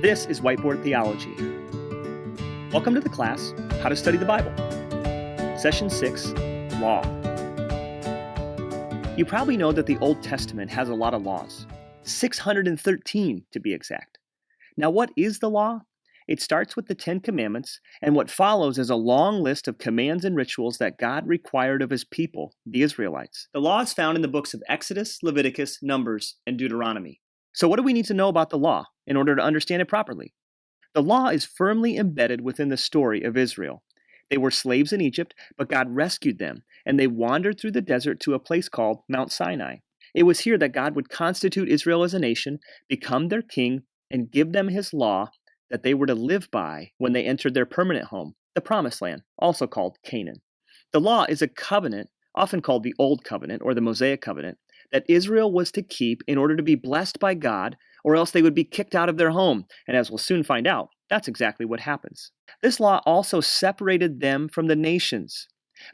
This is Whiteboard Theology. Welcome to the class, How to Study the Bible. Session 6, Law. You probably know that the Old Testament has a lot of laws, 613 to be exact. Now, what is the law? It starts with the Ten Commandments, and what follows is a long list of commands and rituals that God required of his people, the Israelites. The law is found in the books of Exodus, Leviticus, Numbers, and Deuteronomy. So what do we need to know about the law in order to understand it properly? The law is firmly embedded within the story of Israel. They were slaves in Egypt, but God rescued them, and they wandered through the desert to a place called Mount Sinai. It was here that God would constitute Israel as a nation, become their king, and give them his law that they were to live by when they entered their permanent home, the Promised Land, also called Canaan. The law is a covenant, often called the Old Covenant or the Mosaic Covenant, that Israel was to keep in order to be blessed by God, or else they would be kicked out of their home. And as we'll soon find out, that's exactly what happens. This law also separated them from the nations.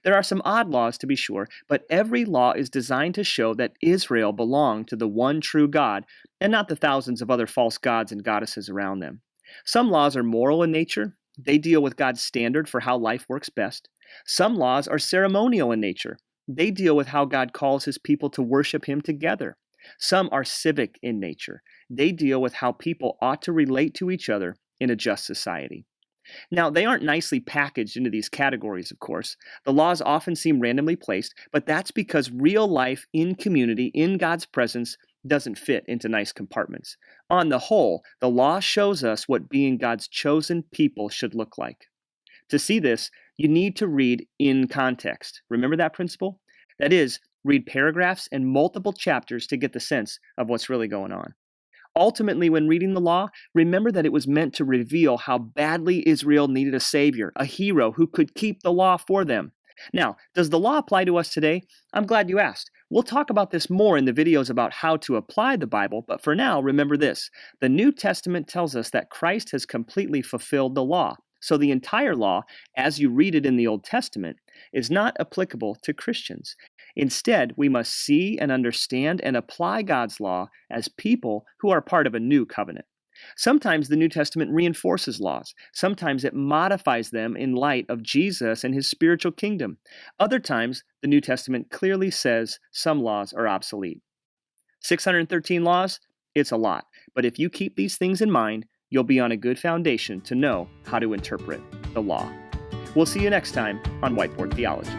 There are some odd laws, to be sure, but every law is designed to show that Israel belonged to the one true God, and not the thousands of other false gods and goddesses around them. Some laws are moral in nature. They deal with God's standard for how life works best. Some laws are ceremonial in nature. They deal with how God calls his people to worship him together. Some are civic in nature. They deal with how people ought to relate to each other in a just society. Now, they aren't nicely packaged into these categories, of course. The laws often seem randomly placed, but that's because real life in community, in God's presence, doesn't fit into nice compartments. On the whole, the law shows us what being God's chosen people should look like. To see this, you need to read in context. Remember that principle? That is, read paragraphs and multiple chapters to get the sense of what's really going on. Ultimately, when reading the law, remember that it was meant to reveal how badly Israel needed a savior, a hero who could keep the law for them. Now, does the law apply to us today? I'm glad you asked. We'll talk about this more in the videos about how to apply the Bible, but for now, remember this. The New Testament tells us that Christ has completely fulfilled the law. So the entire law, as you read it in the Old Testament, is not applicable to Christians. Instead, we must see and understand and apply God's law as people who are part of a new covenant. Sometimes the New Testament reinforces laws. Sometimes it modifies them in light of Jesus and his spiritual kingdom. Other times, the New Testament clearly says some laws are obsolete. 613 laws? It's a lot. But if you keep these things in mind, you'll be on a good foundation to know how to interpret the law. We'll see you next time on Whiteboard Theology.